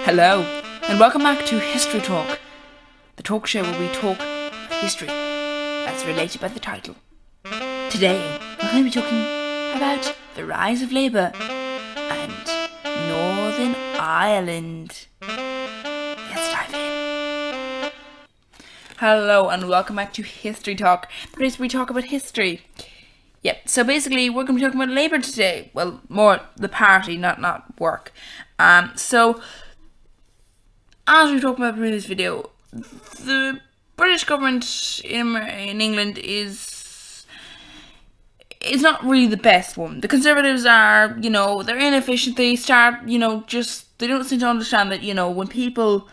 Hello, and welcome back to History Talk, the talk show where we talk about history as related by the title. Today, we're going to be talking about the rise of Labour and Northern Ireland. Let's dive in. Hello, and welcome back to History Talk, the place where we talk about history. Yep, so basically, we're going to be talking about Labour today. Well, more the party, not work. So, as we talked about in the previous video, the British government in England is not really the best one. The Conservatives are, they're inefficient. They start, they don't seem to understand that, when people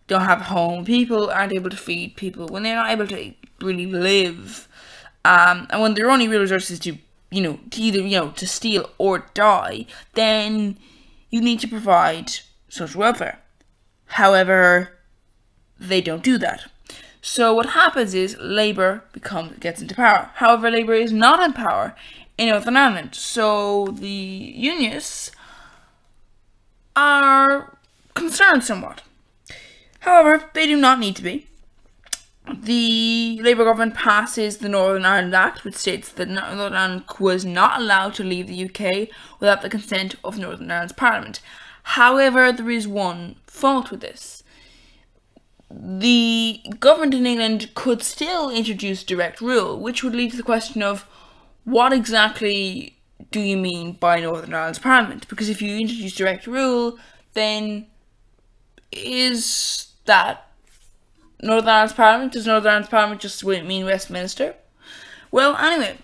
don't have a home, people aren't able to feed people, when they're not able to really live, and when their only real resource is to either, to steal or die, then you need to provide social welfare. However, they don't do that. So what happens is Labour gets into power. However, Labour is not in power in Northern Ireland. So the Unionists are concerned somewhat. However, they do not need to be. The Labour government passes the Northern Ireland Act, which states that Northern Ireland was not allowed to leave the UK without the consent of Northern Ireland's Parliament. However, there is one fault with this. The government in England could still introduce direct rule, which would lead to the question of what exactly do you mean by Northern Ireland's Parliament? Because if you introduce direct rule, then is that Northern Ireland's Parliament? Does Northern Ireland's Parliament just mean Westminster? Well, anyway,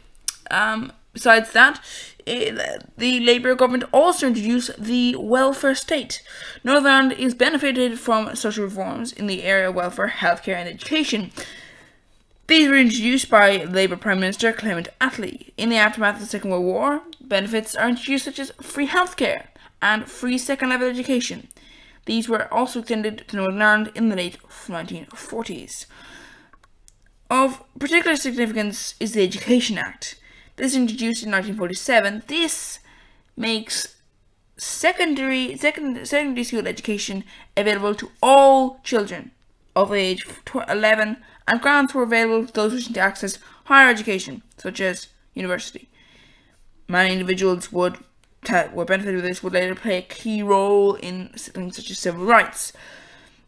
besides that, the Labour government also introduced the welfare state. Northern Ireland is benefited from social reforms in the area of welfare, healthcare and education. These were introduced by Labour Prime Minister Clement Attlee. In the aftermath of the Second World War, benefits are introduced such as free healthcare and free second-level education. These were also extended to Northern Ireland in the late 1940s. Of particular significance is the Education Act. This was introduced in 1947. This makes secondary school education available to all children of age 11, and grants were available to those wishing to access higher education, such as university. Many individuals were benefited with this would later play a key role in things such as civil rights.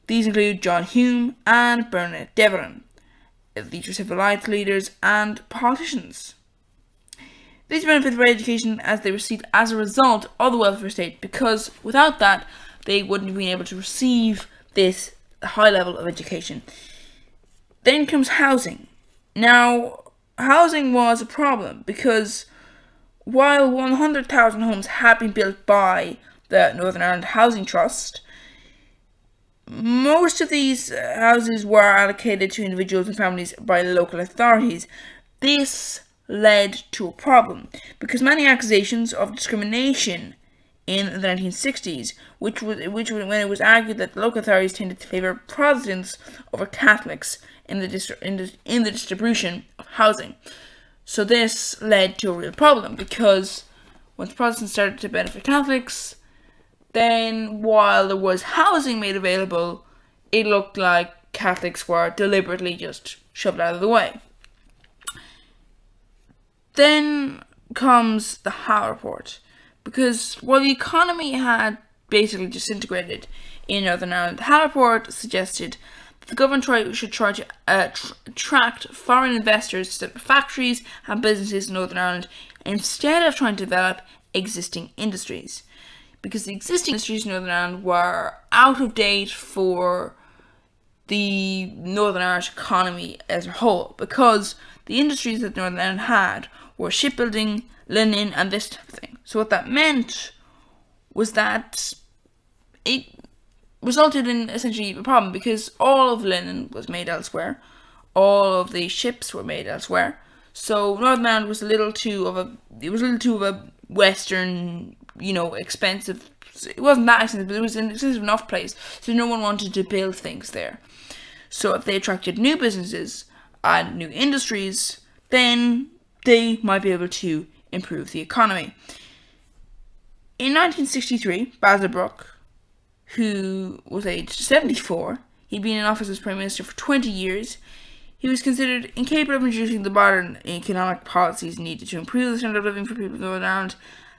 These include John Hume and Bernadette Devlin. These were civil rights leaders and politicians. These benefited by education as they received as a result of the welfare state, because without that, they wouldn't have been able to receive this high level of education. Then comes housing. Now, housing was a problem because while 100,000 homes had been built by the Northern Ireland Housing Trust, most of these houses were allocated to individuals and families by local authorities. This led to a problem because many accusations of discrimination in the 1960s, which when it was argued that the local authorities tended to favour Protestants over Catholics in the distribution of housing. So this led to a real problem because once Protestants started to benefit Catholics, then while there was housing made available, it looked like Catholics were deliberately just shoved out of the way. Then comes the Howe Report, because while the economy had basically disintegrated in Northern Ireland, the Howe Report suggested that the government should try to attract foreign investors to set up factories and businesses in Northern Ireland instead of trying to develop existing industries, because the existing industries in Northern Ireland were out of date for the Northern Irish economy as a whole, because the industries that Northern Ireland had were shipbuilding, linen, and this type of thing. So what that meant was that it resulted in essentially a problem, because all of linen was made elsewhere, all of the ships were made elsewhere. So Northern Ireland was a little too of a Western, expensive. It wasn't that expensive, but it was an expensive enough place, so no one wanted to build things there. So if they attracted new businesses and new industries, then they might be able to improve the economy. In 1963, Basil Brooke, who was aged 74. He'd been in office as Prime Minister for 20 years. He was considered incapable of introducing the modern economic policies needed to improve the standard of living for people of Northern Ireland,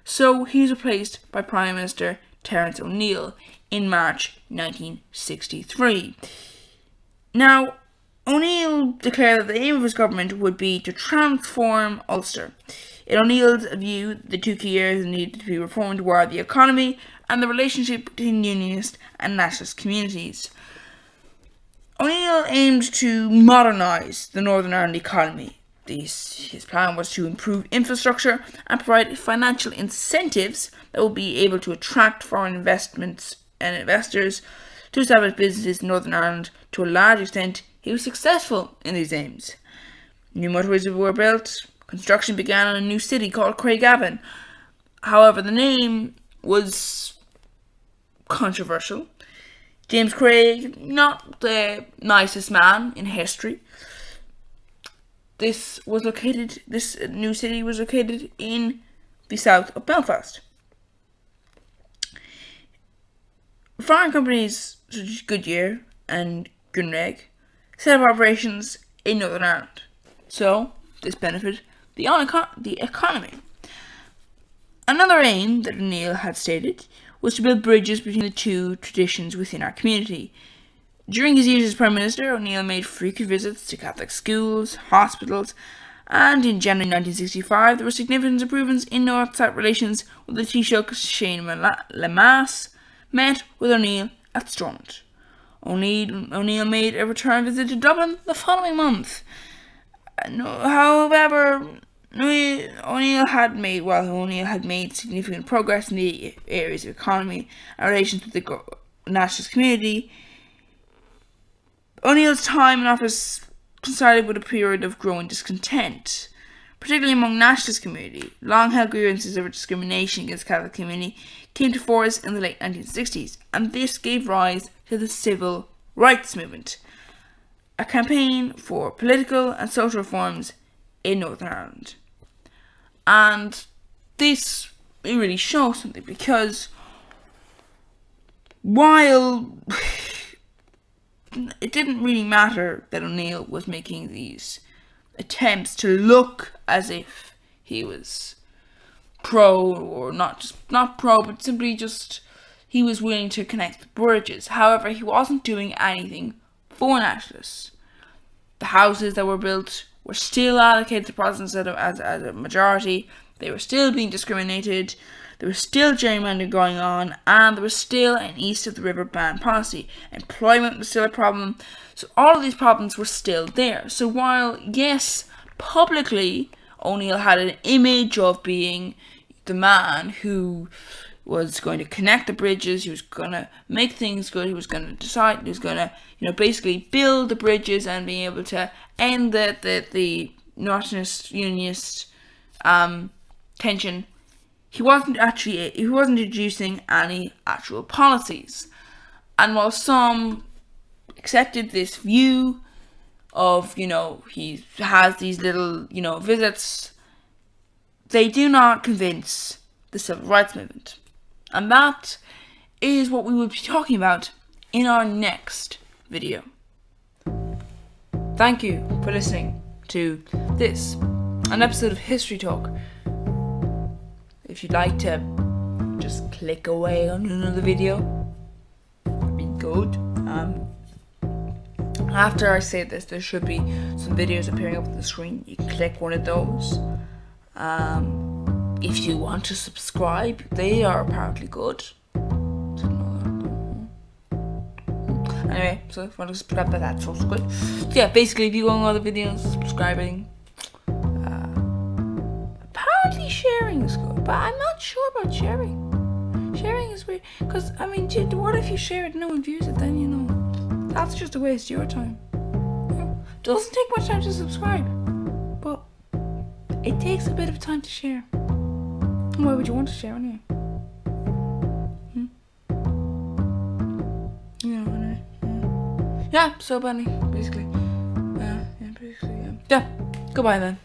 so he was replaced by Prime Minister Terence O'Neill in March 1963. Now, O'Neill declared that the aim of his government would be to transform Ulster. In O'Neill's view, the two key areas that needed to be reformed were the economy and the relationship between unionist and nationalist communities. O'Neill aimed to modernise the Northern Ireland economy. His plan was to improve infrastructure and provide financial incentives that would be able to attract foreign investments and investors to establish businesses in Northern Ireland. To a large extent, he was successful in these aims. New motorways were built. Construction began on a new city called Craigavon. However, the name was controversial. James Craig, not the nicest man in history. This new city was located in the south of Belfast. Foreign companies such as Goodyear and Gunreg set up operations in Northern Ireland. So, this benefited the economy. Another aim that O'Neill had stated was to build bridges between the two traditions within our community. During his years as Prime Minister, O'Neill made frequent visits to Catholic schools, hospitals, and in January 1965 there were significant improvements in North-South relations when the Taoiseach Shane Lemass met with O'Neill at Stormont. O'Neill made a return visit to Dublin the following month. However, O'Neill had made significant progress in the areas of economy and relations with the nationalist community. O'Neill's time in office coincided with a period of growing discontent, particularly among nationalist community. Long-held grievances over discrimination against the Catholic community came to force in the late 1960s, and this gave rise to the Civil Rights Movement, a campaign for political and social reforms in Northern Ireland. And this really shows something, because while it didn't really matter that O'Neill was making these attempts to look as if he was pro, or not pro, but simply just he was willing to connect the bridges. However, he wasn't doing anything for nationalists. The houses that were built were still allocated to Protestants as a majority. They were still being discriminated. There was still gerrymandering going on, and there was still an east of the river ban policy. Employment was still a problem. So all of these problems were still there. So while, yes, publicly O'Neill had an image of being the man who was going to connect the bridges, he was going to make things good, he was going to decide, he was going to, basically build the bridges and being able to end the nationalist unionist tension, he wasn't introducing any actual policies. And while some accepted this view of, he has these little, visits, they do not convince the Civil Rights Movement. And that is what we will be talking about in our next video. Thank you for listening to this, an episode of History Talk. If you'd like to just click away on another video, that'd be good. After I say this, there should be some videos appearing up on the screen. You can click one of those. If you want to subscribe, they are apparently good. Anyway, so if you want to subscribe, that's also good. So yeah, basically, if you go on other videos, subscribing. Apparently sharing is good, but I'm not sure about sharing. Sharing is weird, because, what if you share it and no one views it, then, that's just a waste of your time. It doesn't take much time to subscribe, but it takes a bit of time to share. Why would you want to share anyway? Anyway. Yeah, so basically. Yeah, goodbye then.